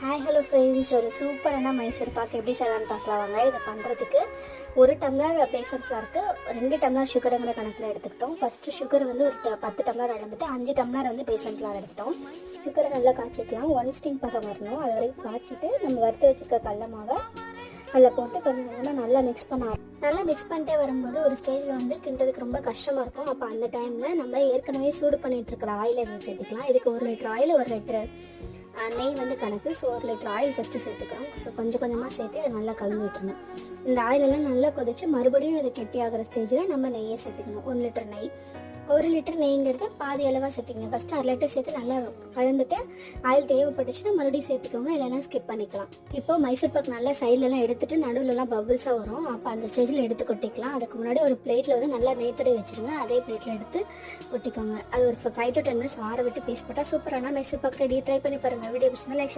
Hi hello friends, ஒரு சூப்பரான மைசூர் பாக்கு எப்படி செய்யலாம்னு பார்க்கலாம் வாங்க. இதை பண்ணுறதுக்கு 1 டம்ளர் பேசன் ஃப்ளாருக்கு 2 டம்ளர் சுகருங்கிற கணக்கில் எடுத்துக்கிட்டோம். ஃபஸ்ட்டு சுகர் வந்து ஒரு 10 டம்ளர் அளந்துட்டு 5 டம்ளர் வந்து பேசன் ஃப்ளார் எடுத்துட்டோம். சுகரை நல்லா காய்ச்சிக்கலாம். 1 ஸ்டீம் பதம் வரணும். அது வரைக்கும் காய்ச்சிட்டு நம்ம வறுத்து வச்சுருக்க கடல மாவை அதில் போட்டு கொஞ்சம் கொஞ்சமாக நல்லா மிக்ஸ் பண்ணிட்டே வரும்போது ஒரு ஸ்டேஜில் வந்து கிண்டுறதுக்கு ரொம்ப கஷ்டமாக இருக்கும். அப்போ அந்த டைமில் நம்ம ஏற்கனவே சூடு பண்ணிகிட்டு இருக்கிற ஆயிலை சேர்த்துக்கலாம். இதுக்கு 1 லிட்டர் ஆயில், 1 லிட்டர் நெய் வந்து கணக்கு. ஸோ 1 லிட்டர் ஆயில் ஃபஸ்ட்டு சேர்த்துக்கிறோம். ஸோ கொஞ்சம் கொஞ்சமாக சேர்த்து அதை நல்லா கலந்து விட்டுருணும். இந்த ஆயிலெல்லாம் நல்லா கொதிச்சு மறுபடியும் அது கெட்டியாகிற ஸ்டேஜில் நம்ம நெய்யை சேர்த்துக்கணும். 1 லிட்டர் நெய், 1 லிட்டர் நெய்ங்கிறது பாதி அளவாக சேர்த்துக்கங்க. ஃபஸ்ட்டு 1/2 லிட்டர் சேர்த்து நல்லா கலந்துட்டு ஆயில் தேவைப்பட்டுச்சுன்னா மறுபடியும் சேர்த்துக்கோங்க, இல்லைன்னா ஸ்கிப் பண்ணிக்கலாம். இப்போ மைசூர் பாக் நல்லா சைட்லலாம் எடுத்துட்டு நடுவில்லாம் பபிள்ஸாக வரும். அப்போ அந்த ஸ்டேஜில் எடுத்து கொட்டிக்கலாம். அதுக்கு முன்னாடி ஒரு பிளேட்டில் வந்து நல்லா நெய் தடவி வச்சுருங்க. அதே பிளேட்டில் எடுத்து கொட்டிக்கோங்க. அது ஒரு 5 to 10 மினிட்ஸ் ஆற விட்டு பீஸ் போட்டால் சூப்பரான மைசூர் பாக் ரெடி. ட்ரை பண்ணி பாருங்கள். வீடியோ பிடிச்சிருந்தா லைக்